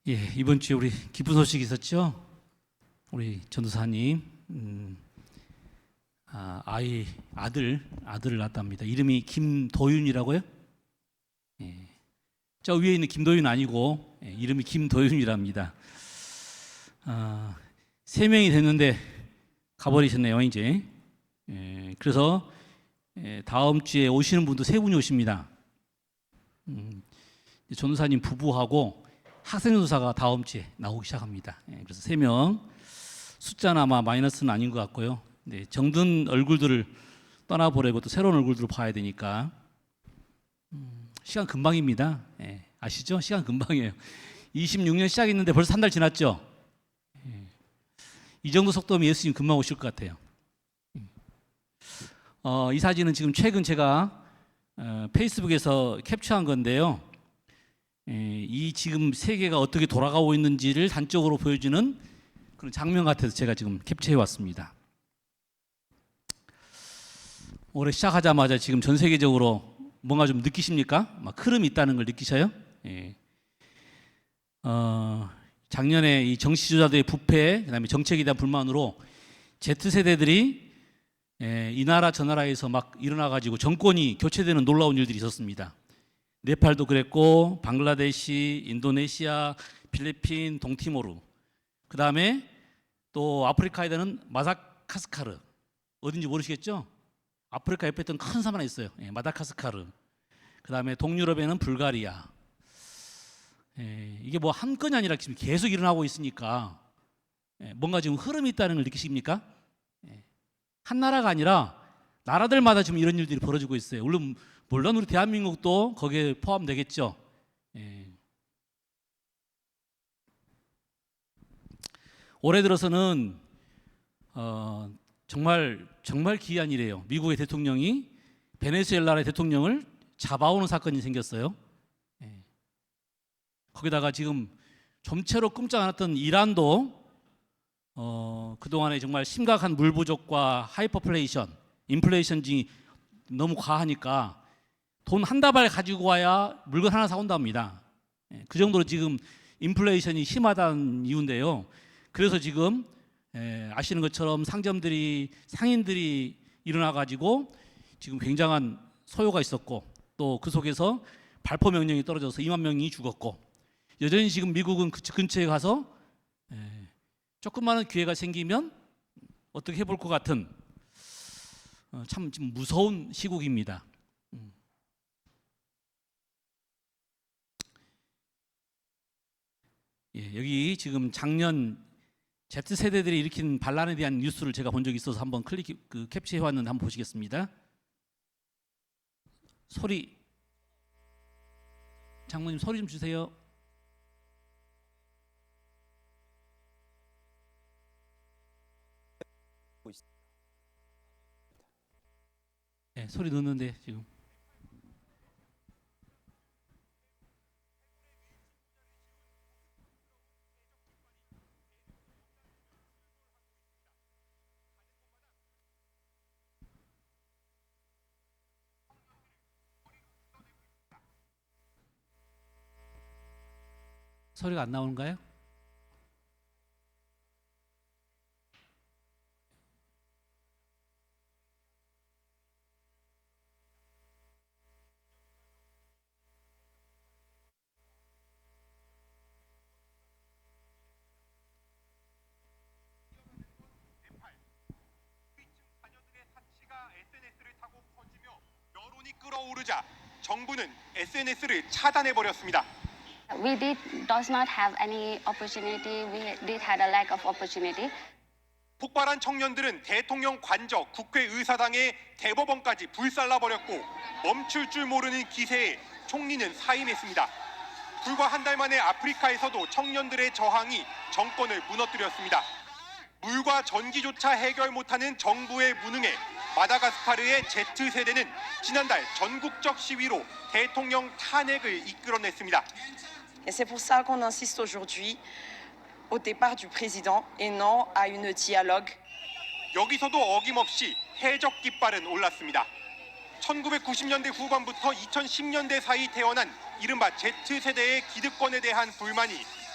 예, 이번 주에 우리 기쁜 소식이 있었죠. 우리 전도사님 아들을 낳았답니다. 이름이 김도윤이라고요? 예. 저 위에 있는 김도윤 아니고 이름이 김도윤이랍니다. 3명이 됐는데 가버리셨네요 이제. 그래서 다음 주에 오시는 분도 3분이 오십니다. 전도사님 부부하고 학생전도사가 다음 주에 나오기 시작합니다. 그래서 3명, 숫자는 아마 마이너스는 아닌 것 같고요. 네, 정든 얼굴들을 떠나보내고 또 새로운 얼굴들을 봐야 되니까 시간 금방입니다. 아시죠? 시간 금방이에요. 26년 시작했는데 벌써 1달 지났죠? 이 정도 속도면 예수님 금방 오실 것 같아요. 이 사진은 지금 최근 제가 페이스북에서 캡처한 건데요. 이 지금 세계가 어떻게 돌아가고 있는지를 단적으로 보여주는 그런 장면 같아서 제가 지금 캡처해 왔습니다. 올해 시작하자마자 지금 전 세계적으로 뭔가 좀 느끼십니까? 막 흐름이 있다는 걸 느끼셔요? 작년에 이 정치주자들의 부패, 그다음에 정책에 대한 불만으로 Z세대들이 이 나라 저 나라에서 막 일어나가지고 정권이 교체되는 놀라운 일들이 있었습니다. 네팔도 그랬고, 방글라데시, 인도네시아, 필리핀, 동티모르. 그 다음에 또 아프리카에는 마다가스카르. 어딘지 모르시겠죠? 아프리카 옆에 있던 큰 섬 하나 있어요. 마다가스카르. 그 다음에 동유럽에는 불가리아. 이게 뭐 한 건이 아니라 지금 계속 일어나고 있으니까 뭔가 지금 흐름이 있다는 걸 느끼십니까? 한 나라가 아니라 나라들마다 지금 이런 일들이 벌어지고 있어요. 물론 우리 대한민국도 거기에 포함되겠죠. 올해 들어서는 정말 기이한 일이에요. 미국의 대통령이 베네수엘라의 대통령을 잡아오는 사건이 생겼어요. 거기다가 지금 좀채로 끔짝 안 했던 이란도 그동안에 정말 심각한 물 부족과 인플레이션이 너무 과하니까 돈 한 다발 가지고 와야 물건 하나 사온답니다. 그 정도로 지금 인플레이션이 심하다는 이유인데요. 그래서 지금 아시는 것처럼 상인들이 일어나가지고 지금 굉장한 소요가 있었고 또 그 속에서 발포 명령이 떨어져서 2만 명이 죽었고 여전히 지금 미국은 그 근처에 가서 조그마한 기회가 생기면 어떻게 해볼 것 같은 참 지금 무서운 시국입니다. 여기 지금 작년 Z세대들이 일으킨 반란에 대한 뉴스를 제가 본 적이 있어서 한번 캡처해 왔는데 한번 보시겠습니다. 장모님 소리 좀 주세요. 소리 넣는데 지금 소리가 안 나오는가요? SNS를 타고 퍼지며 여론이 끓어오르자 정부는 SNS를 차단해 버렸습니다. We does not have any opportunity. We did had a lack of opportunity. 폭발한 청년들은 대통령 관저 국회의사당에 대법원까지 불살라 버렸고 멈출 줄 모르는 기세에 총리는 사임했습니다. 불과 한 달 만에 아프리카에서도 청년들의 저항이 정권을 무너뜨렸습니다. 물과 전기조차 해결 못하는 정부의 무능에 마다가스카르의 Z세대는 지난달 전국적 시위로 대통령 탄핵을 이끌어냈습니다. Et c'est pour ça qu'on insiste aujourd'hui au départ du président et non à une dialogue. 여기서도 어김없이 해적 깃발은 올랐습니다. 1990년대 후반부터 2010년대 사이 태어난 이른바 Z세대의 기득권에 대한 불만이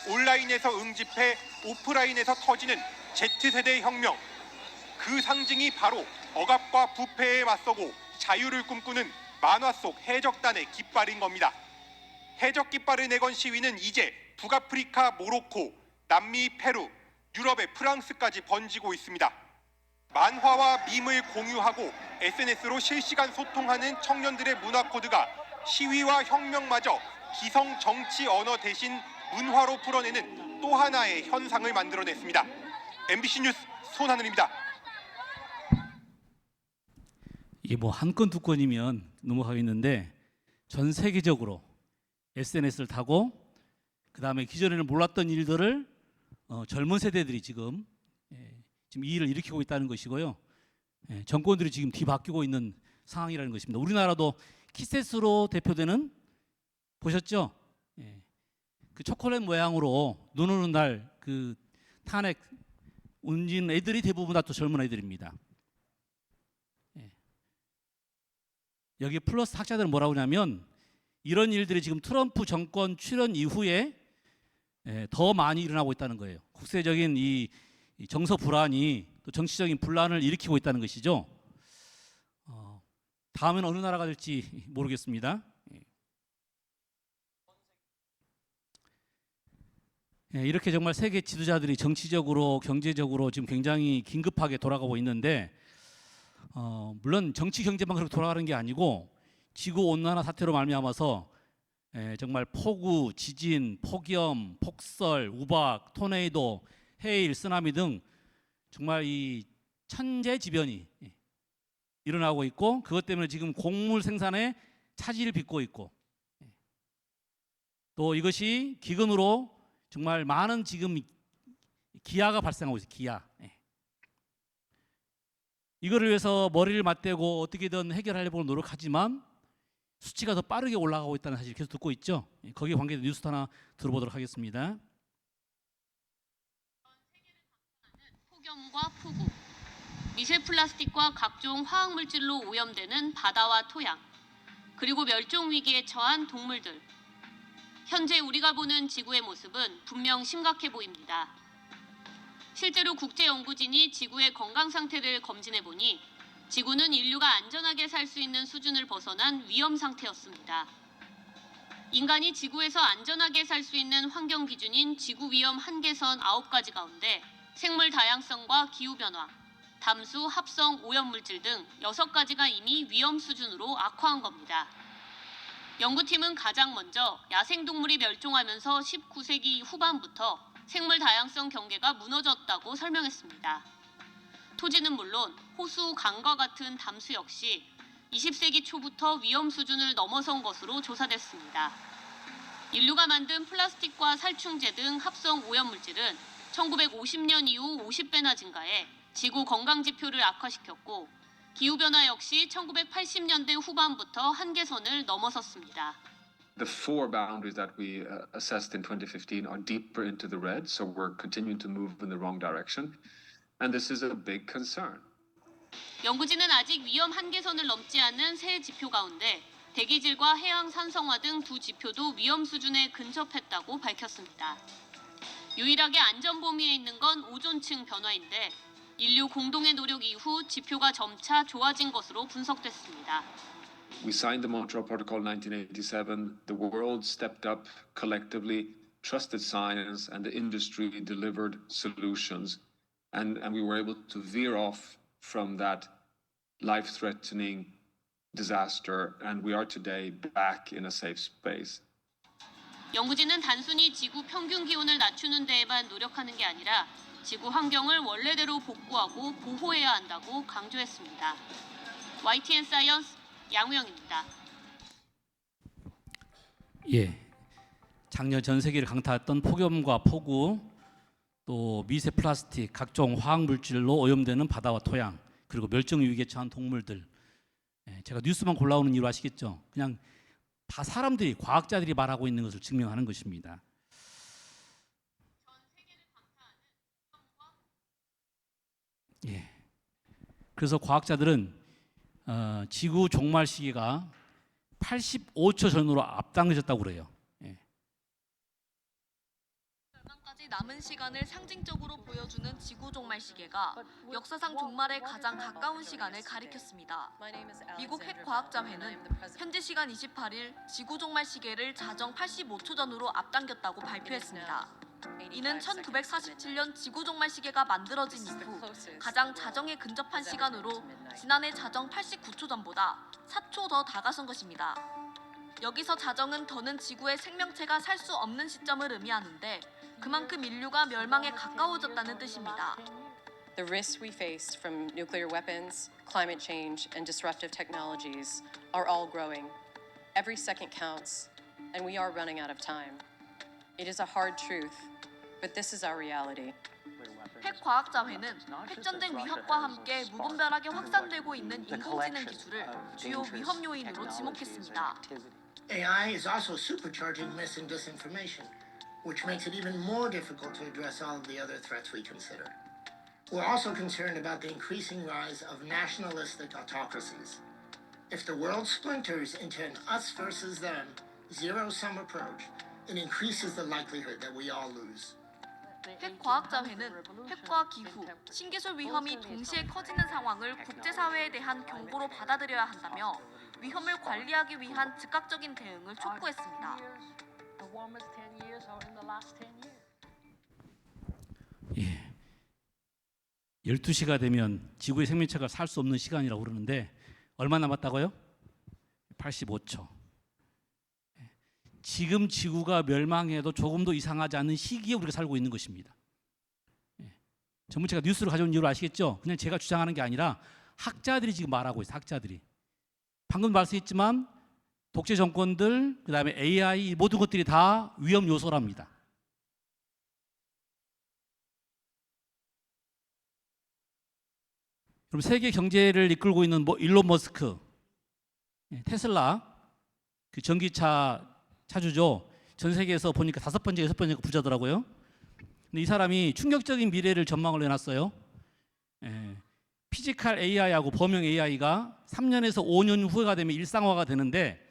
온라인에서 응집해 오프라인에서 터지는 Z세대 혁명. 그 상징이 바로 억압과 부패에 맞서고 자유를 꿈꾸는 만화 속 해적단의 깃발인 겁니다. 해적 깃발을 내건 시위는 이제 북아프리카 모로코, 남미 페루, 유럽의 프랑스까지 번지고 있습니다. 만화와 밈을 공유하고 SNS로 실시간 소통하는 청년들의 문화 코드가 시위와 혁명마저 기성 정치 언어 대신 문화로 풀어내는 또 하나의 현상을 만들어냈습니다. MBC 뉴스 손하늘입니다. 이게 뭐 한 건 두 건이면 넘어가겠는데 전 세계적으로 SNS를 타고 그 다음에 기존에는 몰랐던 일들을 젊은 세대들이 지금 이 일을 일으키고 있다는 것이고요. 정권들이 지금 뒤바뀌고 있는 상황이라는 것입니다. 우리나라도 키셋으로 대표되는 보셨죠? 그 초콜릿 모양으로 눈 오는 날 그 탄핵 운진 애들이 대부분 다 또 젊은 애들입니다. 여기 플러스 학자들은 뭐라고 하냐면 이런 일들이 지금 트럼프 정권 출현 이후에 더 많이 일어나고 있다는 거예요. 국제적인 이 정서 불안이 또 정치적인 분란을 일으키고 있다는 것이죠. 다음엔 어느 나라가 될지 모르겠습니다. 이렇게 정말 세계 지도자들이 정치적으로 경제적으로 지금 굉장히 긴급하게 돌아가고 있는데 물론 정치 경제만 그렇게 돌아가는 게 아니고 지구 온난화 사태로 말미암아서 정말 폭우, 지진, 폭염, 폭설, 우박, 토네이도, 해일, 쓰나미 등 정말 이 천재지변이 일어나고 있고 그것 때문에 지금 곡물 생산에 차질을 빚고 있고 또 이것이 기근으로 정말 많은 지금 기아가 발생하고 있어요. 기아. 이거를 위해서 머리를 맞대고 어떻게든 해결하려고 노력하지만 수치가 더 빠르게 올라가고 있다는 사실 계속 듣고 있죠. 거기에 관계된 뉴스 하나 들어보도록 하겠습니다. 폭염과 폭우, 미세 플라스틱과 각종 화학 물질로 오염되는 바다와 토양, 그리고 멸종 위기에 처한 동물들. 현재 우리가 보는 지구의 모습은 분명 심각해 보입니다. 실제로 국제연구진이 지구의 건강 상태를 검진해 보니 지구는 인류가 안전하게 살 수 있는 수준을 벗어난 위험 상태였습니다. 인간이 지구에서 안전하게 살 수 있는 환경 기준인 지구 위험 한계선 9가지 가운데 생물 다양성과 기후변화, 담수, 합성, 오염물질 등 6가지가 이미 위험 수준으로 악화한 겁니다. 연구팀은 가장 먼저 야생동물이 멸종하면서 19세기 후반부터 생물 다양성 경계가 무너졌다고 설명했습니다. 토지는 물론 호수, 강과 같은 담수 역시 20세기 초부터 위험 수준을 넘어선 것으로 조사됐습니다. 인류가 만든 플라스틱과 살충제 등 합성 오염물질은 1950년 이후 50배나 증가해 지구 건강 지표를 악화시켰고 기후변화 역시 1980년대 후반부터 한계선을 넘어섰습니다. The four boundaries that we assessed in 2015 are deeper into the red, so we're continuing to move in the wrong direction, and this is a big concern. 연구진은 아직 위험 한계선을 넘지 않는 세 지표 가운데 대기질과 해양 산성화 등 두 지표도 위험 수준에 근접했다고 밝혔습니다. 유일하게 안전 범위에 있는 건 오존층 변화인데 인류 공동의 노력 이후 지표가 점차 좋아진 것으로 분석됐습니다. We signed the Montreal Protocol in 1987. The world stepped up collectively, trusted science, and the industry delivered solutions. And we were able to veer off from that life-threatening disaster, and we are today back in a safe space. 연구진은 단순히 지구 평균 기온을 낮추는 데에만 노력하는 게 아니라 지구 환경을 원래대로 복구하고 보호해야 한다고 강조했습니다. YTN 사이언스 양우영입니다. 작년 전 세계를 강타했던 폭염과 폭우, 또 미세 플라스틱, 각종 화학 물질로 오염되는 바다와 토양, 그리고 멸종 위기에 처한 동물들. 제가 뉴스만 골라오는 이유 아시겠죠? 그냥 다 사람들이, 과학자들이 말하고 있는 것을 증명하는 것입니다. 그래서 과학자들은 지구 종말 시기가 85초 전으로 앞당겨졌다고 그래요. 때까지 남은 시간을 상징적으로 보여주는 지구 종말 시계가 역사상 종말에 가장 가까운 시간을 가리켰습니다. 미국 핵과학자회는 현지 시간 28일 지구 종말 시계를 자정 85초 전으로 앞당겼다고 발표했습니다. 이는 1947년 지구 종말 시계가 만들어진 이후 가장 자정에 근접한 시간으로 지난해 자정 89초 전보다 4초 더 다가선 것입니다. 여기서 자정은 더는 지구의 생명체가 살 수 없는 시점을 의미하는데 그만큼 인류가 멸망에 가까워졌다는 뜻입니다. The risks we face from nuclear weapons, climate change, and disruptive technologies are all growing. Every second counts, and we are running out of time. It is a hard truth, but this is our reality. 핵과학자회는 핵전쟁 위협과 함께 무분별하게 확산되고 있는 인공지능 기술을 주요 위험 요인으로 지목했습니다. AI is also supercharging mis and disinformation, which makes it even more difficult to address all of the other threats we consider. We're also concerned about the increasing rise of nationalistic autocracies. If the world splinters into an us versus them, zero-sum approach, it increases the likelihood that we all lose. 핵과학자회는 핵과 기후, 신기술 위험이 동시에 커지는 상황을 국제사회에 대한 경고로 받아들여야 한다며 위험을 관리하기 위한 즉각적인 대응을 촉구했습니다. 예. 12시가 되면 지구의 생명체가 살 수 없는 시간이라고 그러는데 얼마 남았다고요? 85초. 지금 지구가 멸망해도 조금도 이상하지 않은 시기에 우리가 살고 있는 것입니다. 전문체가 뉴스를 가져온 이유를 아시겠죠? 그냥 제가 주장하는 게 아니라 학자들이 지금 말하고 있어요. 학자들이. 방금 말씀했지만 독재 정권들, 그다음에 AI 모든 것들이 다 위험 요소랍니다. 그럼 세계 경제를 이끌고 있는 일론 머스크, 테슬라, 그 전기차 차주죠. 전 세계에서 보니까 5번째, 6번째 부자더라고요. 근데 이 사람이 충격적인 미래를 전망을 해놨어요. 피지컬 AI하고 범용 AI가 3년에서 5년 후가 되면 일상화가 되는데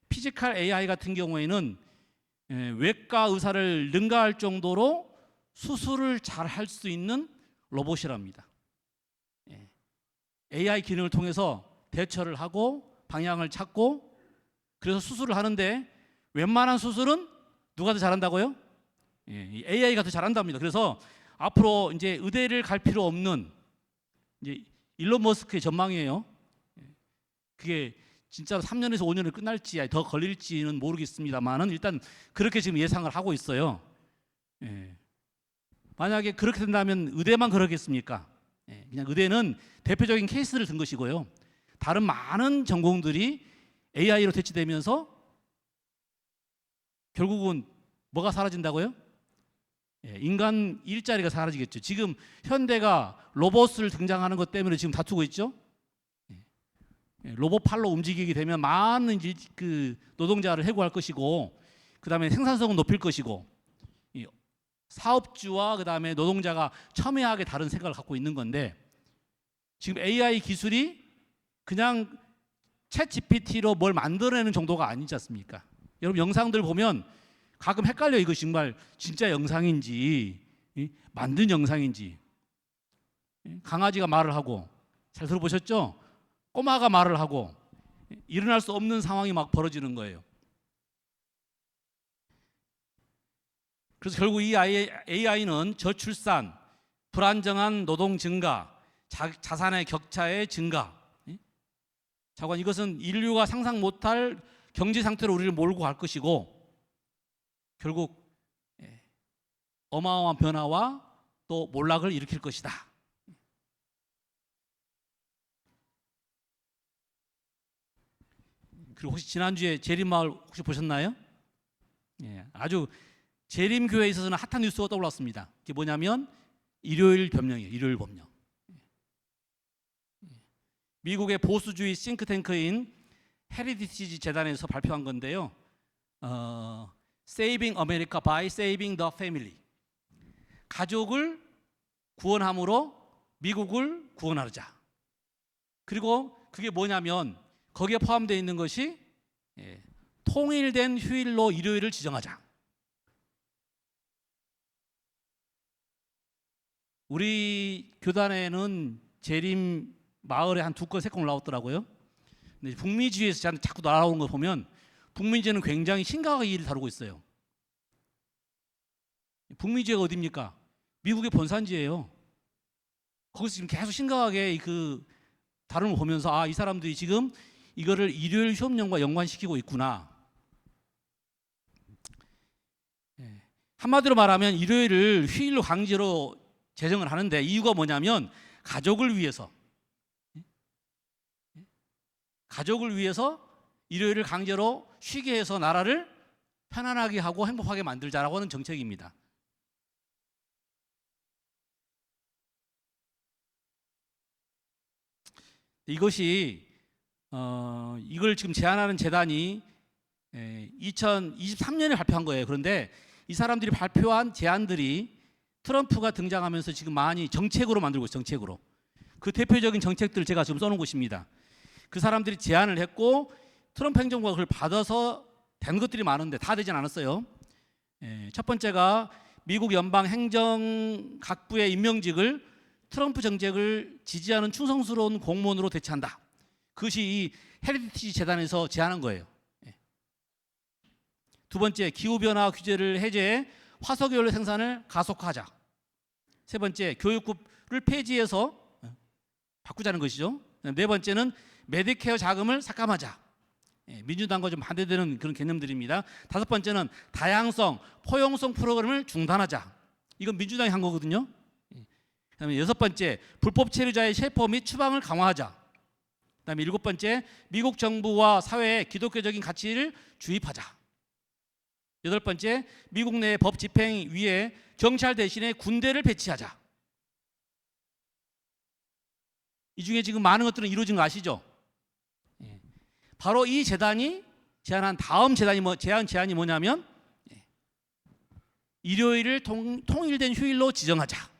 피지컬 AI 같은 경우에는 외과 의사를 능가할 정도로 수술을 잘 할 수 있는 로봇이랍니다. AI 기능을 통해서 대처를 하고 방향을 찾고 그래서 수술을 하는데 웬만한 수술은 누가 더 잘한다고요? AI가 더 잘한답니다. 그래서 앞으로 이제 의대를 갈 필요 없는 이제 일론 머스크의 전망이에요. 그게 진짜로 3년에서 5년을 끝날지 더 걸릴지는 모르겠습니다만은 일단 그렇게 지금 예상을 하고 있어요. 만약에 그렇게 된다면 의대만 그러겠습니까? 그냥 의대는 대표적인 케이스를 든 것이고요. 다른 많은 전공들이 AI로 대체되면서 결국은 뭐가 사라진다고요? 인간 일자리가 사라지겠죠. 지금 현대가 로봇을 등장하는 것 때문에 지금 다투고 있죠. 로봇 팔로 움직이게 되면 많은 그 노동자를 해고할 것이고, 그 다음에 생산성은 높일 것이고, 사업주와 그 다음에 노동자가 첨예하게 다른 생각을 갖고 있는 건데, 지금 AI 기술이 그냥 챗 GPT로 뭘 만들어내는 정도가 아니지 않습니까? 여러분 영상들 보면 가끔 헷갈려. 이거 정말 진짜 영상인지 만든 영상인지. 강아지가 말을 하고, 잘 들어보셨죠? 꼬마가 말을 하고 일어날 수 없는 상황이 막 벌어지는 거예요. 그래서 결국 이 AI는 저출산, 불안정한 노동 증가, 자산의 격차의 증가, 자관 이것은 인류가 상상 못할 경제 상태로 우리를 몰고 갈 것이고 결국 어마어마한 변화와 또 몰락을 일으킬 것이다. 그리고 혹시 지난주에 재림마을 혹시 보셨나요? 아주 재림교회에 있어서는 핫한 뉴스가 떠올랐습니다. 그게 뭐냐면 일요일 법령이에요. 일요일 법령. 미국의 보수주의 싱크탱크인 헤리티지 재단에서 발표한 건데요. Saving America by Saving the Family. 가족을 구원함으로 미국을 구원하자. 그리고 그게 뭐냐면 거기에 포함되어 있는 것이 통일된 휴일로 일요일을 지정하자. 우리 교단에는 재림 마을에 한 2건 3건 올라왔더라고요. 근데 북미주의에서 자꾸 날아오는 거 보면 북미주의는 굉장히 심각하게 일을 다루고 있어요. 북미주의가 어디입니까? 미국의 본산지예요. 거기서 지금 계속 심각하게 그 다름을 보면서 아, 이 사람들이 지금 이거를 일요일 휴업령과 연관시키고 있구나. 한마디로 말하면 일요일을 휴일로 강제로 제정을 하는데 이유가 뭐냐면 가족을 위해서 일요일을 강제로 쉬게 해서 나라를 편안하게 하고 행복하게 만들자라고 하는 정책입니다. 이것이 이걸 지금 제안하는 재단이 2023년에 발표한 거예요. 그런데 이 사람들이 발표한 제안들이 트럼프가 등장하면서 지금 많이 정책으로 만들고 있어요. 정책으로. 그 대표적인 정책들을 제가 지금 써놓은 것입니다. 그 사람들이 제안을 했고 트럼프 행정부가 그걸 받아서 된 것들이 많은데 다 되진 않았어요. 첫 번째가 미국 연방 행정각부의 임명직을 트럼프 정책을 지지하는 충성스러운 공무원으로 대체한다. 그것이 이 헤리티지 재단에서 제안한 거예요. 두 번째, 기후변화 규제를 해제해 화석연료 생산을 가속화하자. 세 번째, 교육부를 폐지해서 바꾸자는 것이죠. 네 번째는 메디케어 자금을 삭감하자. 민주당과 좀 반대되는 그런 개념들입니다. 다섯 번째는 다양성, 포용성 프로그램을 중단하자. 이건 민주당이 한 거거든요. 그다음에 여섯 번째, 불법 체류자의 체포 및 추방을 강화하자. 그다음에 일곱 번째, 미국 정부와 사회에 기독교적인 가치를 주입하자. 여덟 번째, 미국 내 법 집행 위에 경찰 대신에 군대를 배치하자. 이 중에 지금 많은 것들은 이루어진 거 아시죠? 바로 이 재단이 제안한 다음 제안이 뭐냐면 일요일을 통일된 휴일로 지정하자.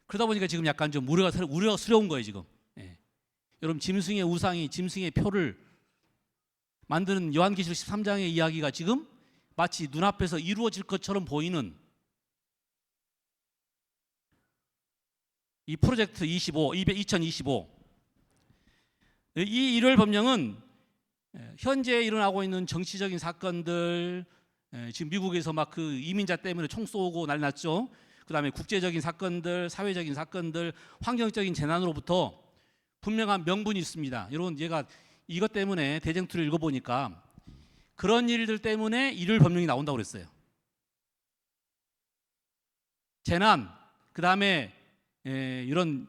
그러다 보니까 지금 약간 좀 우려스러운 거예요 지금. 여러분 짐승의 우상이 짐승의 표를 만드는 요한계시록 13장의 이야기가 지금 마치 눈앞에서 이루어질 것처럼 보이는 이 프로젝트 2025 이 일요일 법령은 현재 일어나고 있는 정치적인 사건들, 지금 미국에서 막 그 이민자 때문에 총 쏘고 난리 났죠. 그 다음에 국제적인 사건들, 사회적인 사건들, 환경적인 재난으로부터 분명한 명분이 있습니다. 여러분, 얘가 이것 때문에 대쟁투를 읽어보니까 그런 일들 때문에 일요일 법령이 나온다고 그랬어요. 재난, 그 다음에 이런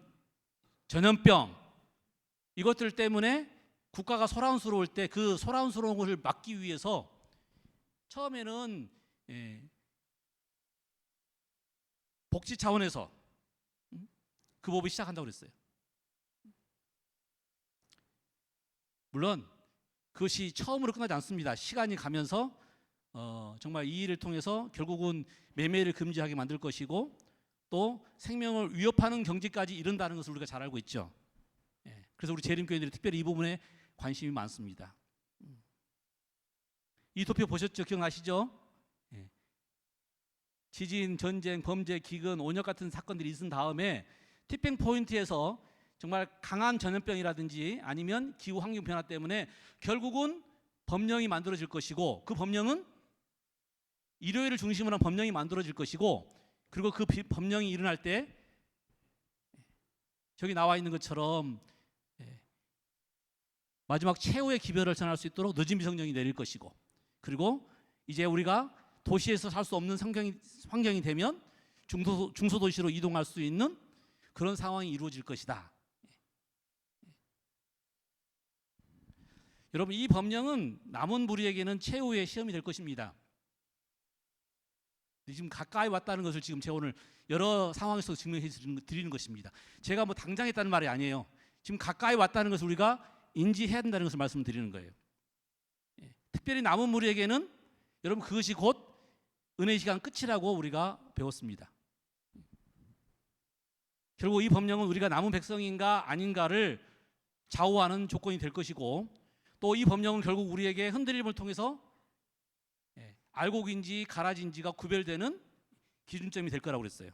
전염병, 이것들 때문에 국가가 소란스러울 때 그 소란스러운 것을 막기 위해서 처음에는 복지 차원에서 그 법을 시작한다고 그랬어요. 물론 그것이 처음으로 끝나지 않습니다. 시간이 가면서 정말 이 일을 통해서 결국은 매매를 금지하게 만들 것이고 또 생명을 위협하는 경지까지 이른다는 것을 우리가 잘 알고 있죠. 그래서 우리 재림교회들이 특별히 이 부분에 관심이 많습니다. 이 도표 보셨죠? 기억나시죠? 지진, 전쟁, 범죄, 기근, 온역 같은 사건들이 있은 다음에 티핑 포인트에서 정말 강한 전염병이라든지 아니면 기후 환경 변화 때문에 결국은 법령이 만들어질 것이고 그 법령은 일요일을 중심으로 한 법령이 만들어질 것이고 그리고 그 법령이 일어날 때 저기 나와 있는 것처럼 마지막 최후의 기별을 전할 수 있도록 늦은 미성령이 내릴 것이고 그리고 이제 우리가 도시에서 살 수 없는 환경이 되면 중소도시로 이동할 수 있는 그런 상황이 이루어질 것이다. 여러분, 이 법령은 남은 무리에게는 최후의 시험이 될 것입니다. 지금 가까이 왔다는 것을 지금 제가 오늘 여러 상황에서 증명해 드리는 것입니다. 제가 뭐 당장 했다는 말이 아니에요. 지금 가까이 왔다는 것을 우리가 인지해야 된다는 것을 말씀드리는 거예요. 특별히 남은 무리에게는 여러분 그것이 곧 은혜의 시간 끝이라고 우리가 배웠습니다. 결국 이 법령은 우리가 남은 백성인가 아닌가를 좌우하는 조건이 될 것이고 또 이 법령은 결국 우리에게 흔들림을 통해서 알곡인지 가라지인지가 구별되는 기준점이 될 거라고 그랬어요.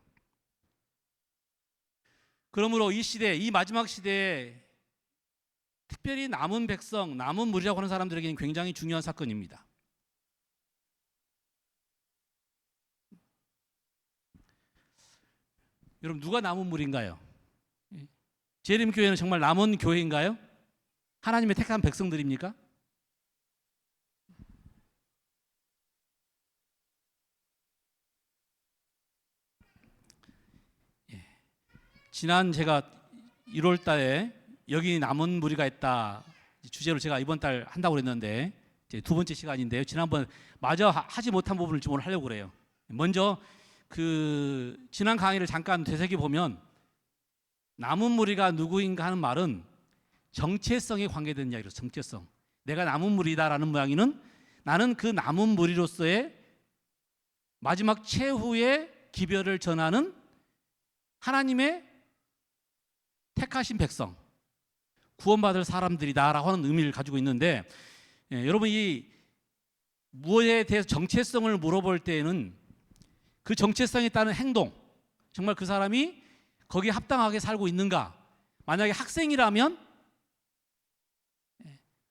그러므로 이 시대, 이 마지막 시대에 특별히 남은 백성, 남은 무리라고 하는 사람들에게는 굉장히 중요한 사건입니다. 여러분, 누가 남은 무리인가요? 재림 교회는 정말 남은 교회인가요? 하나님의 택한 백성들입니까? 지난 제가 1월 달에 여기 남은 무리가 있다 주제로 제가 이번 달 한다고 그랬는데 이제 두 번째 시간인데요. 지난번 마저 하지 못한 부분을 좀 오늘 하려고 그래요. 먼저 그 지난 강의를 잠깐 되새겨 보면 남은 무리가 누구인가 하는 말은 정체성에 관계된 이야기로 정체성. 내가 남은 무리다라는 모양이는 나는 그 남은 무리로서의 마지막 최후의 기별을 전하는 하나님의 택하신 백성, 구원받을 사람들이다라고 하는 의미를 가지고 있는데 여러분 이 무엇에 대해서 정체성을 물어볼 때에는 그 정체성에 따른 행동, 정말 그 사람이 거기에 합당하게 살고 있는가? 만약에 학생이라면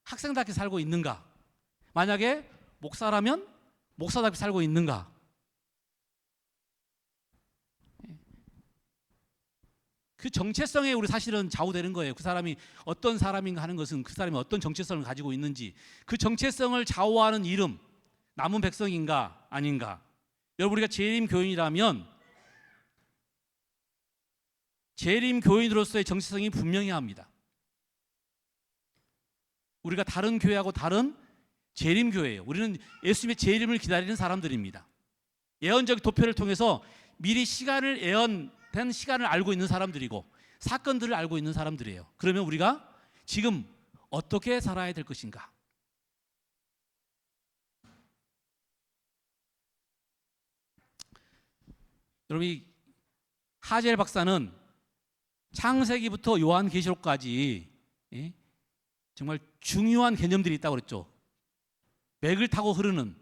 학생답게 살고 있는가? 만약에 목사라면 목사답게 살고 있는가? 그 정체성에 우리 사실은 좌우되는 거예요. 그 사람이 어떤 사람인가 하는 것은 그 사람이 어떤 정체성을 가지고 있는지, 그 정체성을 좌우하는 이름, 남은 백성인가 아닌가. 여러분 우리가 재림 교인이라면 재림 교인으로서의 정체성이 분명해야 합니다. 우리가 다른 교회하고 다른 재림 교회예요. 우리는 예수님의 재림을 기다리는 사람들입니다. 예언적 도표를 통해서 미리 예언된 시간을 알고 있는 사람들이고 사건들을 알고 있는 사람들이에요. 그러면 우리가 지금 어떻게 살아야 될 것인가? 여러분 이 하젤 박사는 창세기부터 요한계시록까지 정말 중요한 개념들이 있다고 그랬죠. 맥을 타고 흐르는.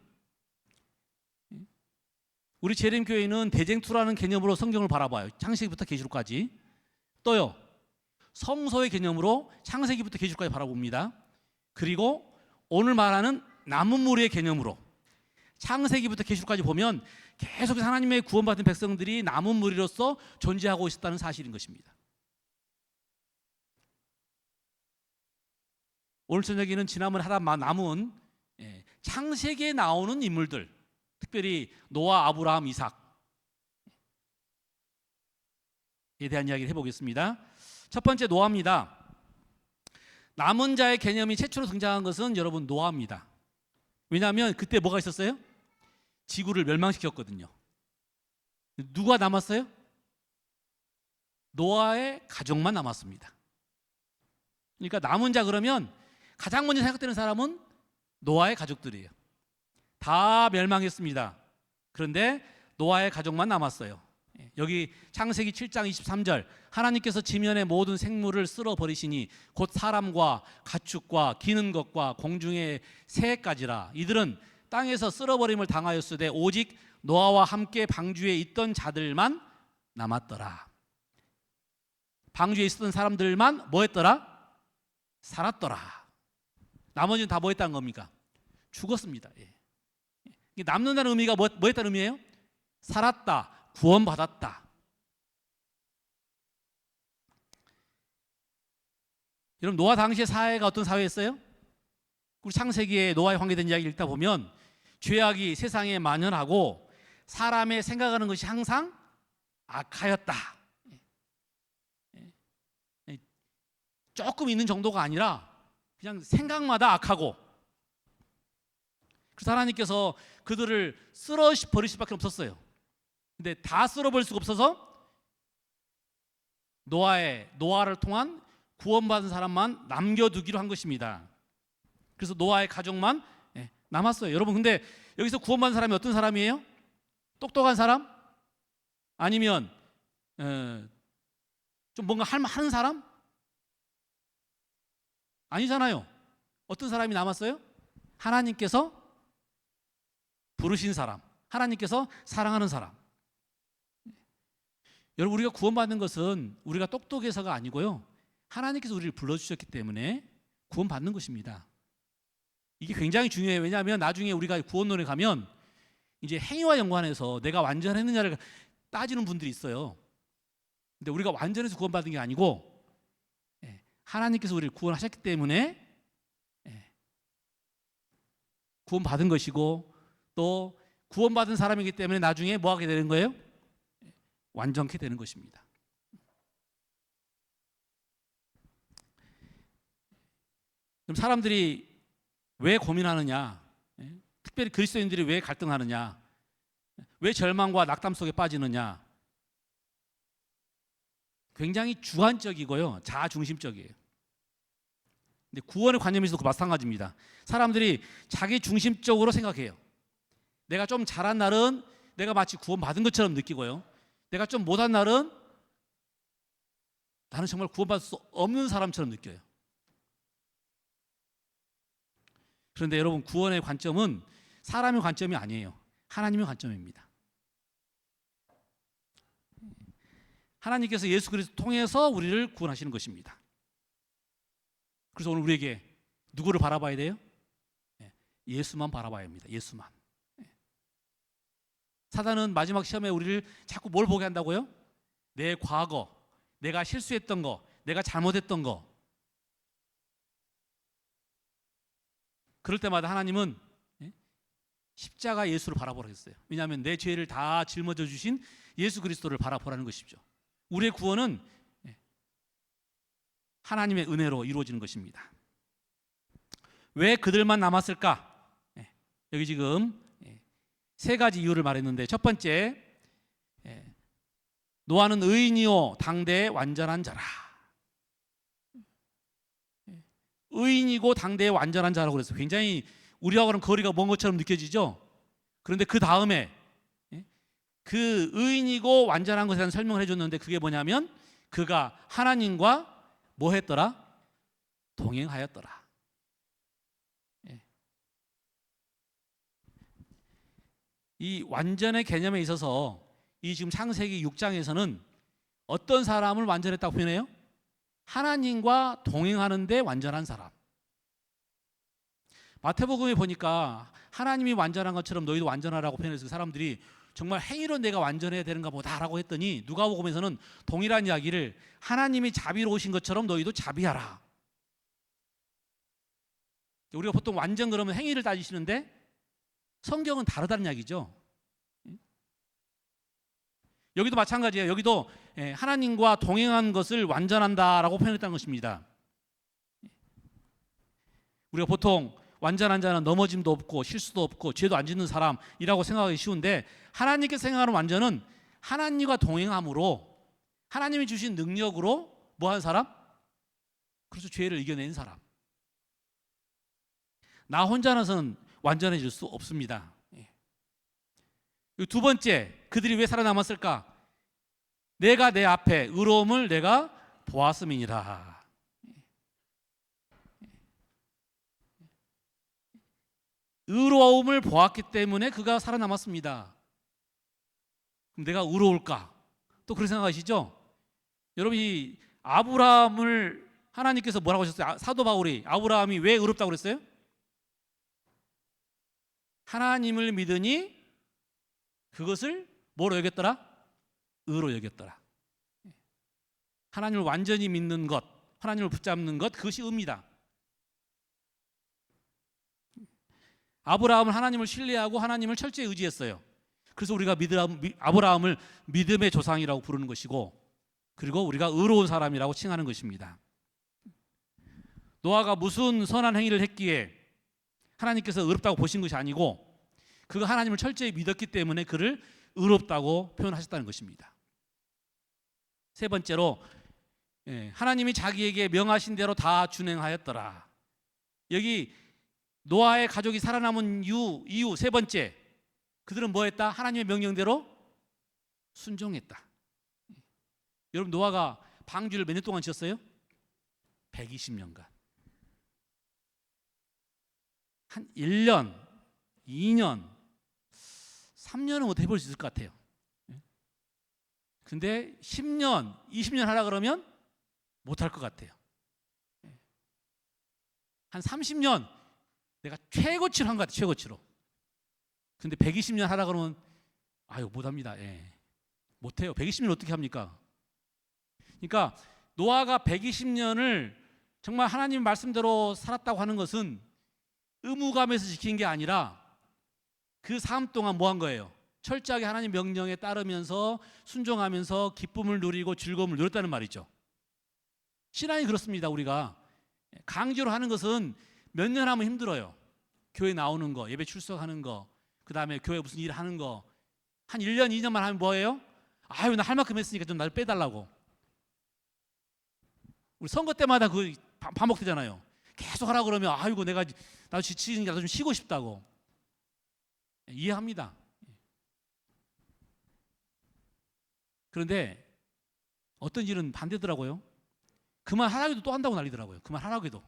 우리 재림교회는 대쟁투라는 개념으로 성경을 바라봐요. 창세기부터 계시록까지. 또요 성소의 개념으로 창세기부터 계시록까지 바라봅니다. 그리고 오늘 말하는 남은 무리의 개념으로 창세기부터 계시록까지 보면 계속해서 하나님의 구원받은 백성들이 남은 무리로서 존재하고 있었다는 사실인 것입니다. 오늘 저녁에는 지난번에 하다 남은 창세기에 나오는 인물들, 특별히 노아, 아브라함, 이삭에 대한 이야기를 해보겠습니다. 첫 번째 노아입니다. 남은 자의 개념이 최초로 등장한 것은 여러분 노아입니다. 왜냐하면 그때 뭐가 있었어요? 지구를 멸망시켰거든요. 누가 남았어요? 노아의 가족만 남았습니다. 그러니까 남은 자 그러면 가장 먼저 생각되는 사람은 노아의 가족들이에요. 다 멸망했습니다. 그런데 노아의 가족만 남았어요. 여기 창세기 7장 23절 하나님께서 지면의 모든 생물을 쓸어버리시니 곧 사람과 가축과 기는 것과 공중의 새까지라. 이들은 땅에서 쓸어버림을 당하였으되 오직 노아와 함께 방주에 있던 자들만 남았더라. 방주에 있었던 사람들만 뭐 했더라? 살았더라. 나머지는 다 뭐 했다는 겁니까? 죽었습니다. 남는다는 의미가 뭐 했다는 의미예요? 살았다, 구원받았다. 여러분 노아 당시의 사회가 어떤 사회였어요? 우리 창세기에 노아에 관계된 이야기를 읽다 보면 죄악이 세상에 만연하고 사람의 생각하는 것이 항상 악하였다. 조금 있는 정도가 아니라 그냥 생각마다 악하고, 그래서 하나님께서 그들을 쓸어 버릴 수밖에 없었어요. 근데 다 쓸어버릴 수가 없어서 노아를 통한 구원받은 사람만 남겨두기로 한 것입니다. 그래서 노아의 가족만 남았어요. 여러분 근데 여기서 구원받은 사람이 어떤 사람이에요? 똑똑한 사람? 아니면 좀 뭔가 하는 사람? 아니잖아요. 어떤 사람이 남았어요? 하나님께서 부르신 사람, 하나님께서 사랑하는 사람. 여러분, 우리가 구원받는 것은 우리가 똑똑해서가 아니고요, 하나님께서 우리를 불러주셨기 때문에 구원받는 것입니다. 이게 굉장히 중요해요. 왜냐하면 나중에 우리가 구원론에 가면 이제 행위와 연관해서 내가 완전했느냐를 따지는 분들이 있어요. 근데 우리가 완전해서 구원받은 게 아니고 하나님께서 우리를 구원하셨기 때문에 구원받은 것이고, 또 구원받은 사람이기 때문에 나중에 뭐 하게 되는 거예요? 완전케 되는 것입니다. 그럼 사람들이 왜 고민하느냐? 특별히 그리스도인들이 왜 갈등하느냐? 왜 절망과 낙담 속에 빠지느냐? 굉장히 주관적이고요, 자아중심적이에요. 근데 구원의 관념에서도 마찬가지입니다. 사람들이 자기 중심적으로 생각해요. 내가 좀 잘한 날은 내가 마치 구원받은 것처럼 느끼고요, 내가 좀 못한 날은 나는 정말 구원받을 수 없는 사람처럼 느껴요. 그런데 여러분, 구원의 관점은 사람의 관점이 아니에요. 하나님의 관점입니다. 하나님께서 예수 그리스도 통해서 우리를 구원하시는 것입니다. 그래서 오늘 우리에게 누구를 바라봐야 돼요? 예수만 바라봐야 합니다. 예수만. 사단은 마지막 시험에 우리를 자꾸 뭘 보게 한다고요? 내 과거, 내가 실수했던 거, 내가 잘못했던 거. 그럴 때마다 하나님은 십자가 예수를 바라보라고 했어요. 왜냐하면 내 죄를 다 짊어져 주신 예수 그리스도를 바라보라는 것이죠. 우리의 구원은 하나님의 은혜로 이루어지는 것입니다. 왜 그들만 남았을까? 여기 지금 세 가지 이유를 말했는데, 첫 번째, 노아는 의인이요 당대의 완전한 자라. 의인이고 당대의 완전한 자라고 그랬어요. 굉장히 우리하고는 거리가 먼 것처럼 느껴지죠. 그런데 그 다음에 그 의인이고 완전한 것에 대한 설명을 해줬는데, 그게 뭐냐면 그가 하나님과 뭐 했더라? 동행하였더라. 이 완전의 개념에 있어서 이 지금 창세기 6장에서는 어떤 사람을 완전했다고 표현해요? 하나님과 동행하는데 완전한 사람. 마태복음에 보니까 하나님이 완전한 것처럼 너희도 완전하라고 표현해서 사람들이 정말 행위로 내가 완전해야 되는가 보다라고 했더니, 누가복음에서는 동일한 이야기를 하나님이 자비로우신 것처럼 너희도 자비하라. 우리가 보통 완전 그러면 행위를 따지시는데 성경은 다르다는 이야기죠. 여기도 마찬가지예요. 여기도 하나님과 동행한 것을 완전한다라고 표현했다는 것입니다. 우리가 보통 완전한 자는 넘어짐도 없고 실수도 없고 죄도 안 짓는 사람이라고 생각하기 쉬운데, 하나님께서 생각하는 완전은 하나님과 동행함으로 하나님이 주신 능력으로 뭐 한 사람? 그래서 죄를 이겨낸 사람. 나 혼자서는 완전해질 수 없습니다. 두 번째, 그들이 왜 살아남았을까? 내가 내 앞에 의로움을 내가 보았음이니라. 의로움을 보았기 때문에 그가 살아남았습니다. 그럼 내가 의로울까? 또 그렇게 생각하시죠? 여러분, 이 아브라함을 하나님께서 뭐라고 하셨어요? 사도 바울이 아브라함이 왜 의롭다고 그랬어요? 하나님을 믿으니 그것을 뭐로 여겼더라? 의로 여겼더라. 하나님을 완전히 믿는 것, 하나님을 붙잡는 것, 그것이 의입니다. 아브라함은 하나님을 신뢰하고 하나님을 철저히 의지했어요. 그래서 우리가 아브라함을 믿음의 조상이라고 부르는 것이고, 그리고 우리가 의로운 사람이라고 칭하는 것입니다. 노아가 무슨 선한 행위를 했기에 하나님께서 의롭다고 보신 것이 아니고, 그가 하나님을 철저히 믿었기 때문에 그를 의롭다고 표현하셨다는 것입니다. 세 번째로, 하나님이 자기에게 명하신 대로 다 준행하였더라. 여기 노아의 가족이 살아남은 이유 세 번째, 그들은 뭐 했다? 하나님의 명령대로 순종했다. 여러분, 노아가 방주를 몇 년 동안 지었어요? 120년간. 한 1년, 2년, 3년은 못 해볼 수 있을 것 같아요. 근데 10년, 20년 하라 그러면 못할 것 같아요. 한 30년 내가 최고치로 한 것 같아요. 최고치로. 근데 120년 하라 그러면 아유 못합니다. 못해요. 120년 어떻게 합니까? 그러니까 노아가 120년을 정말 하나님 말씀대로 살았다고 하는 것은 의무감에서 지킨 게 아니라 그 삶 동안 뭐 한 거예요? 철저하게 하나님 명령에 따르면서 순종하면서 기쁨을 누리고 즐거움을 누렸다는 말이죠. 신앙이 그렇습니다. 우리가 강제로 하는 것은 몇 년 하면 힘들어요. 교회 나오는 거, 예배 출석하는 거, 그 다음에 교회 무슨 일 하는 거 한 1년, 2년만 하면 뭐예요? 아유 나 할 만큼 했으니까 좀 나를 빼달라고. 우리 선거 때마다 그 반복되잖아요. 계속 하라 그러면 아이고 내가 나도 지치니까 나도 좀 쉬고 싶다고. 이해합니다. 그런데 어떤 일은 반대더라고요. 그만하라고 해도 또 한다고 난리더라고요. 그만하라고 해도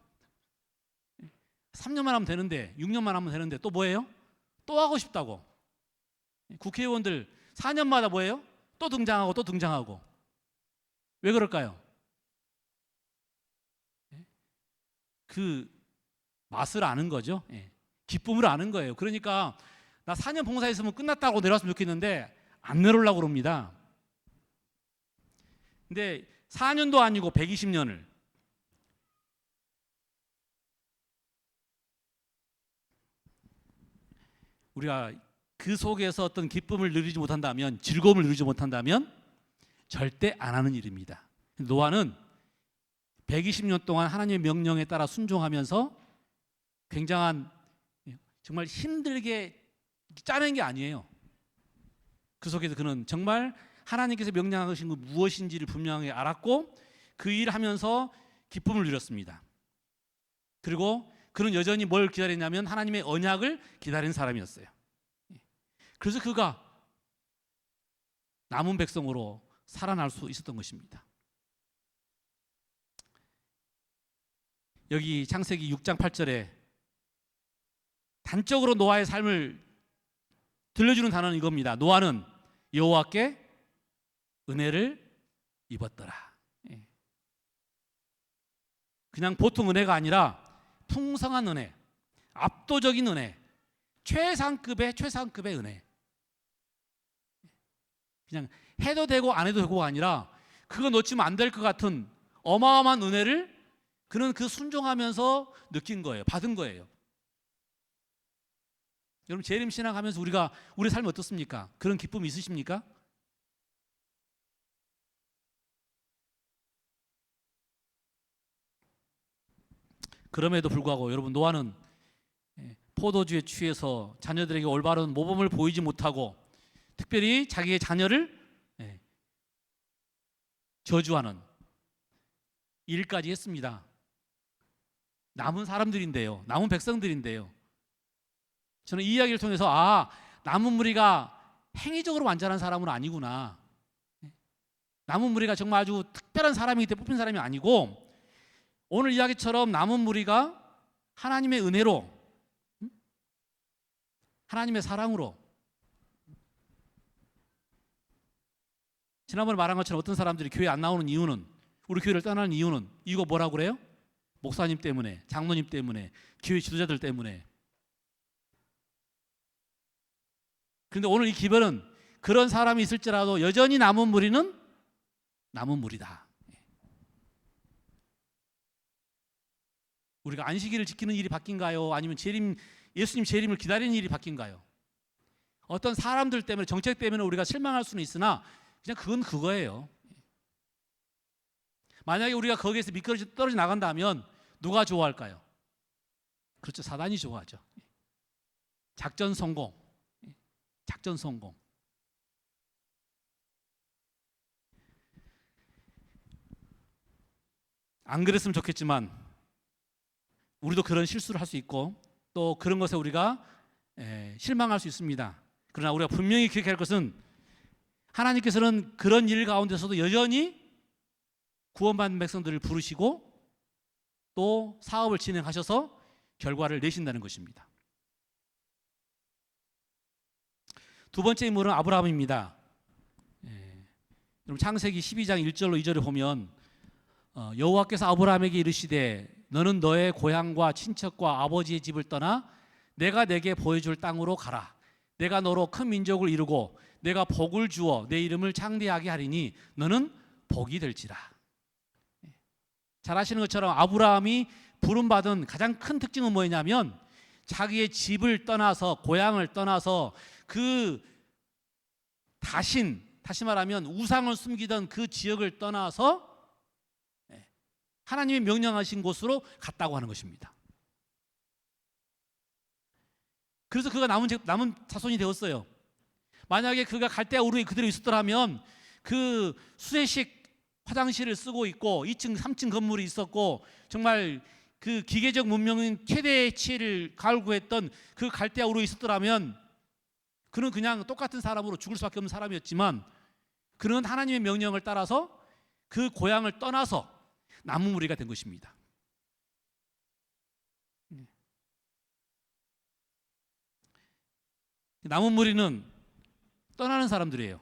3년만 하면 되는데 6년만 하면 되는데 또 뭐예요? 또 하고 싶다고. 국회의원들 4년마다 뭐예요? 또 등장하고 또 등장하고. 왜 그럴까요? 그 맛을 아는 거죠. 기쁨을 아는 거예요. 그러니까 나 4년 봉사했으면 끝났다고 내려왔으면 좋겠는데 안 내려오려고 그럽니다. 근데 4년도 아니고 120년을 우리가 그 속에서 어떤 기쁨을 누리지 못한다면, 즐거움을 누리지 못한다면 절대 안 하는 일입니다. 노아는 120년 동안 하나님의 명령에 따라 순종하면서 굉장한 정말 힘들게 짜낸 게 아니에요. 그 속에서 그는 정말 하나님께서 명령하신 것 무엇인지를 분명히 알았고 그 일을 하면서 기쁨을 누렸습니다. 그리고 그는 여전히 뭘 기다리냐면 하나님의 언약을 기다리는 사람이었어요. 그래서 그가 남은 백성으로 살아날 수 있었던 것입니다. 여기 창세기 6장 8절에 단적으로 노아의 삶을 들려주는 단어는 이겁니다. 노아는 여호와께 은혜를 입었더라. 그냥 보통 은혜가 아니라 풍성한 은혜, 압도적인 은혜, 최상급의 은혜. 그냥 해도 되고 안 해도 되고가 아니라 그거 놓치면 안 될 것 같은 어마어마한 은혜를 그는 그 순종하면서 느낀 거예요. 받은 거예요. 여러분 재림 신앙하면서 우리가 우리 삶이 어떻습니까? 그런 기쁨이 있으십니까? 그럼에도 불구하고 여러분 노아는 포도주에 취해서 자녀들에게 올바른 모범을 보이지 못하고 특별히 자기의 자녀를 저주하는 일까지 했습니다. 남은 사람들인데요. 남은 백성들인데요. 저는 이 이야기를 통해서 남은 무리가 행위적으로 완전한 사람은 아니구나. 남은 무리가 정말 아주 특별한 사람이기 때문에 뽑힌 사람이 아니고 오늘 이야기처럼 남은 무리가 하나님의 은혜로 하나님의 사랑으로 지난번에 말한 것처럼 어떤 사람들이 교회 안 나오는 이유는 우리 교회를 떠나는 이유가 뭐라고 그래요? 목사님 때문에, 장로님 때문에, 교회 지도자들 때문에. 그런데 오늘 이 기별은 그런 사람이 있을지라도 여전히 남은 무리는 남은 무리다. 우리가 안식일을 지키는 일이 바뀐가요? 아니면 예수님 재림을 기다리는 일이 바뀐가요? 어떤 사람들 때문에, 정책 때문에 우리가 실망할 수는 있으나 그냥 그건 그거예요. 만약에 우리가 거기에서 미끄러져 떨어져 나간다면 누가 좋아할까요? 그렇죠. 사단이 좋아하죠. 작전 성공. 작전 성공. 안 그랬으면 좋겠지만 우리도 그런 실수를 할 수 있고 또 그런 것에 우리가 실망할 수 있습니다. 그러나 우리가 분명히 기억해야 할 것은 하나님께서는 그런 일 가운데서도 여전히 구원받은 백성들을 부르시고 또 사업을 진행하셔서 결과를 내신다는 것입니다. 두 번째 인물은 아브라함입니다. 여러분 창세기 12장 1절로 2절에 보면 여호와께서 아브라함에게 이르시되 너는 너의 고향과 친척과 아버지의 집을 떠나 내가 내게 보여줄 땅으로 가라. 내가 너로 큰 민족을 이루고 내가 복을 주어 내 이름을 창대하게 하리니 너는 복이 될지라. 잘 아시는 것처럼 아브라함이 부름받은 가장 큰 특징은 뭐냐면 자기의 집을 떠나서 고향을 떠나서 그 다시 말하면 우상을 숨기던 그 지역을 떠나서 하나님이 명령하신 곳으로 갔다고 하는 것입니다. 그래서 그가 남은 자손이 되었어요. 만약에 그가 갈대아 우르에 그대로 있었더라면 그 수세식 화장실을 쓰고 있고 2층, 3층 건물이 있었고 정말 그 기계적 문명인 최대치를 갈구했던 그 갈대아 우르에 있었더라면 그는 그냥 똑같은 사람으로 죽을 수밖에 없는 사람이었지만 그는 하나님의 명령을 따라서 그 고향을 떠나서 남은 무리가 된 것입니다. 남은 무리는 떠나는 사람들이에요.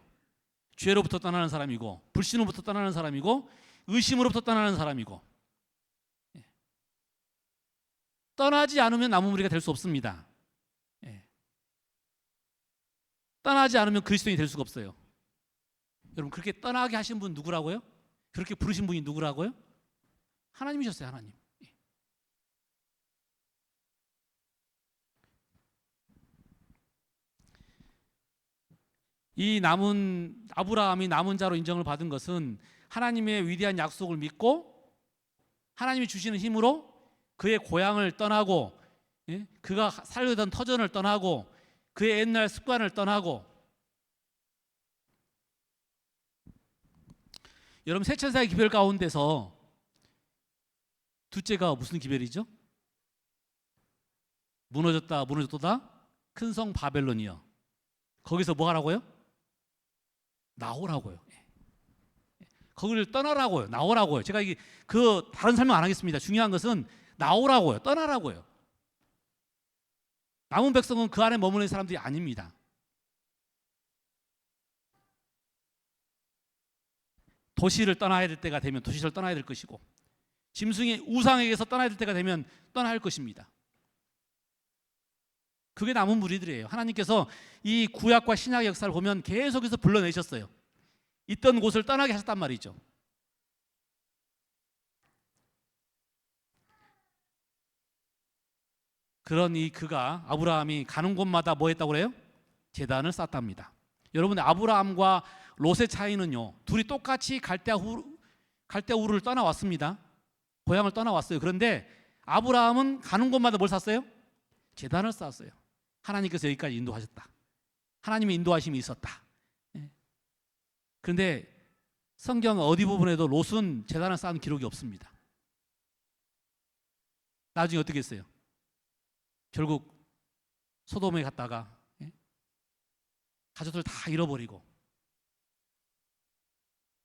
죄로부터 떠나는 사람이고 불신으로부터 떠나는 사람이고 의심으로부터 떠나는 사람이고 떠나지 않으면 남은 무리가 될 수 없습니다. 떠나지 않으면 그리스도인이 될 수가 없어요. 여러분 그렇게 떠나게 하신 분 누구라고요? 그렇게 부르신 분이 누구라고요? 하나님이셨어요. 하나님. 이 아브라함이 남은 자로 인정을 받은 것은 하나님의 위대한 약속을 믿고 하나님이 주시는 힘으로 그의 고향을 떠나고 그가 살려던 터전을 떠나고 그의 옛날 습관을 떠나고 여러분 세 천사의 기별 가운데서 둘째가 무슨 기별이죠? 무너졌도다 큰 성 바벨론이요. 거기서 뭐 하라고요? 나오라고요. 거기를 떠나라고요. 나오라고요. 제가 그 다른 설명 안 하겠습니다. 중요한 것은 나오라고요. 떠나라고요. 남은 백성은 그 안에 머무는 사람들이 아닙니다. 도시를 떠나야 될 때가 되면 도시를 떠나야 될 것이고 짐승의 우상에게서 떠나야 될 때가 되면 떠나야 할 것입니다. 그게 남은 무리들이에요. 하나님께서 이 구약과 신약의 역사를 보면 계속해서 불러내셨어요. 있던 곳을 떠나게 하셨단 말이죠. 그러니 아브라함이 가는 곳마다 뭐 했다고 그래요? 제단을 쌓답니다. 여러분 아브라함과 롯의 차이는요. 둘이 똑같이 갈대아 우르를 떠나왔습니다. 고향을 떠나왔어요. 그런데 아브라함은 가는 곳마다 뭘 쌓았어요? 제단을 쌓았어요. 하나님께서 여기까지 인도하셨다. 하나님의 인도하심이 있었다. 그런데 성경 어디 부분에도 롯은 제단을 쌓은 기록이 없습니다. 나중에 어떻게 했어요? 결국 소돔에 갔다가 가족들 다 잃어버리고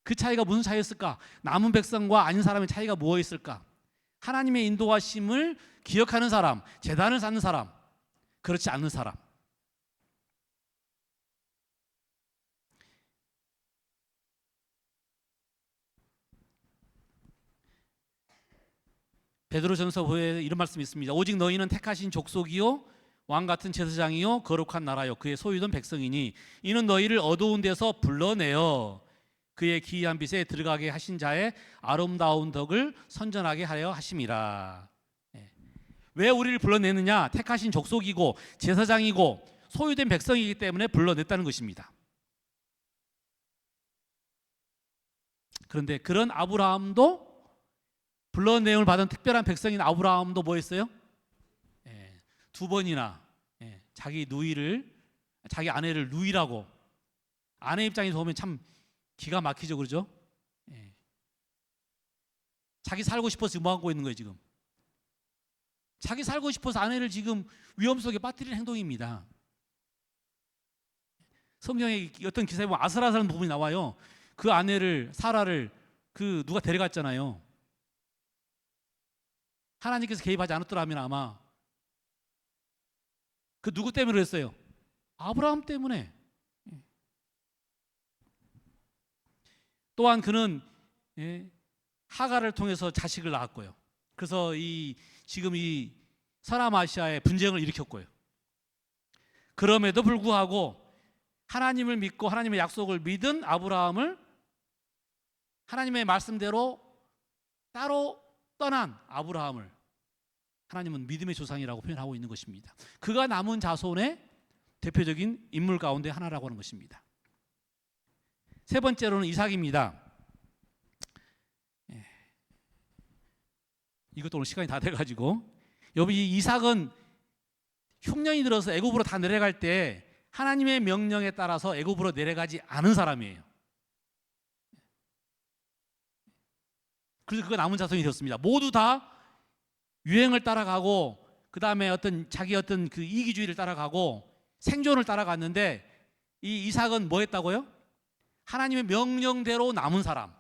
그 차이가 무슨 차이였을까? 남은 백성과 아닌 사람의 차이가 무엇이었을까? 하나님의 인도하심을 기억하는 사람, 제단을 쌓는 사람, 그렇지 않는 사람. 베드로전서 5에 이런 말씀이 있습니다. 오직 너희는 택하신 족속이요 왕 같은 제사장이요 거룩한 나라요 그의 소유된 백성이니 이는 너희를 어두운 데서 불러내어 그의 기이한 빛에 들어가게 하신 자의 아름다운 덕을 선전하게 하려 하심이라. 왜 우리를 불러내느냐? 택하신 족속이고 제사장이고 소유된 백성이기 때문에 불러냈다는 것입니다. 그런데 그런 아브라함도 불러내음을 받은 특별한 백성인 아브라함도 뭐 했어요? 두 번이나 자기 아내를 누이라고. 아내 입장에서 보면 참 기가 막히죠, 그러죠? 자기 살고 싶어서 지금 뭐 하고 있는 거예요 지금? 자기 살고 싶어서 아내를 지금 위험 속에 빠뜨리는 행동입니다. 성경에 어떤 기사에 보면 아슬아슬한 부분이 나와요. 그 아내를 사라를 누가 데려갔잖아요. 하나님께서 개입하지 않았더라면 아마 그 누구 때문에 그랬어요? 아브라함 때문에. 또한 그는 하가를 통해서 자식을 낳았고요. 그래서 지금 이 서남아시아에 분쟁을 일으켰고요. 그럼에도 불구하고 하나님을 믿고 하나님의 약속을 믿은 아브라함을 하나님의 말씀대로 따로 떠난 아브라함을 하나님은 믿음의 조상이라고 표현하고 있는 것입니다. 그가 남은 자손의 대표적인 인물 가운데 하나라고 하는 것입니다. 세 번째로는 이삭입니다. 이것도 오늘 시간이 다 돼가지고 여기 이삭은 흉년이 들어서 애굽으로 다 내려갈 때 하나님의 명령에 따라서 애굽으로 내려가지 않은 사람이에요. 그래서 그가 남은 자손이 되었습니다. 모두 다 유행을 따라가고 그 다음에 자기 그 이기주의를 따라가고 생존을 따라갔는데 이 이삭은 뭐 했다고요? 하나님의 명령대로 남은 사람.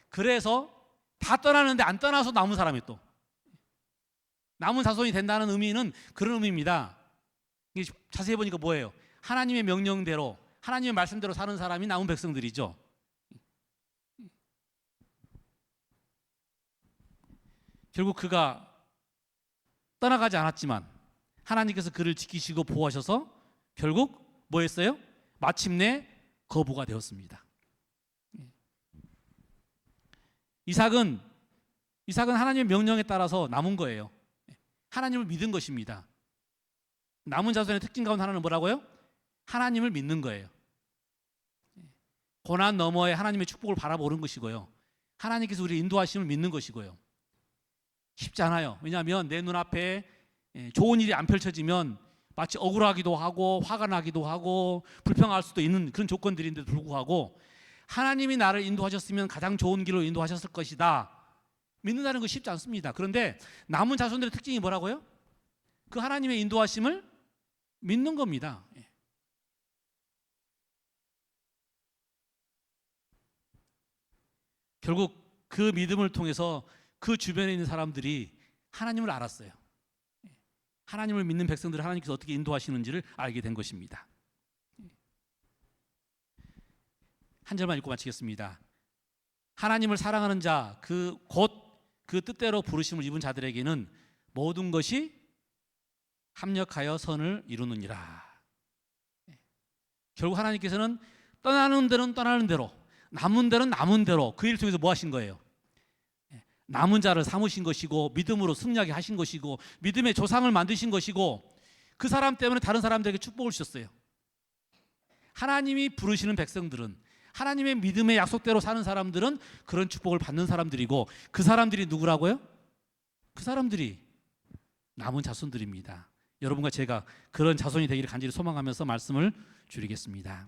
그래서 다 떠나는데 안 떠나서 남은 사람이 또 남은 자손이 된다는 의미는 그런 의미입니다. 이게 자세히 보니까 뭐예요? 하나님의 명령대로 하나님의 말씀대로 사는 사람이 남은 백성들이죠. 결국 그가 떠나가지 않았지만 하나님께서 그를 지키시고 보호하셔서 결국 뭐 했어요? 마침내 거부가 되었습니다. 이삭은 하나님의 명령에 따라서 남은 거예요. 하나님을 믿은 것입니다. 남은 자손의 특징 가운데 하나는 뭐라고요? 하나님을 믿는 거예요. 고난 너머에 하나님의 축복을 바라보는 것이고요. 하나님께서 우리 인도하심을 믿는 것이고요. 쉽지 않아요. 왜냐하면 내 눈앞에 좋은 일이 안 펼쳐지면 마치 억울하기도 하고 화가 나기도 하고 불평할 수도 있는 그런 조건들인데도 불구하고 하나님이 나를 인도하셨으면 가장 좋은 길로 인도하셨을 것이다. 믿는다는 거 쉽지 않습니다. 그런데 남은 자손들의 특징이 뭐라고요? 그 하나님의 인도하심을 믿는 겁니다. 결국 그 믿음을 통해서 그 주변에 있는 사람들이 하나님을 알았어요. 하나님을 믿는 백성들을 하나님께서 어떻게 인도하시는지를 알게 된 것입니다. 한 절만 읽고 마치겠습니다. 하나님을 사랑하는 자, 곧 그 뜻대로 부르심을 입은 자들에게는 모든 것이 합력하여 선을 이루느니라. 결국 하나님께서는 떠나는 데는 떠나는 대로, 남은 데는 남은 대로 그 일을 통해서 뭐 하신 거예요? 남은 자를 삼으신 것이고 믿음으로 승리하게 하신 것이고 믿음의 조상을 만드신 것이고 그 사람 때문에 다른 사람들에게 축복을 주셨어요. 하나님이 부르시는 백성들은 하나님의 믿음의 약속대로 사는 사람들은 그런 축복을 받는 사람들이고 그 사람들이 누구라고요? 그 사람들이 남은 자손들입니다. 여러분과 제가 그런 자손이 되기를 간절히 소망하면서 말씀을 줄이겠습니다.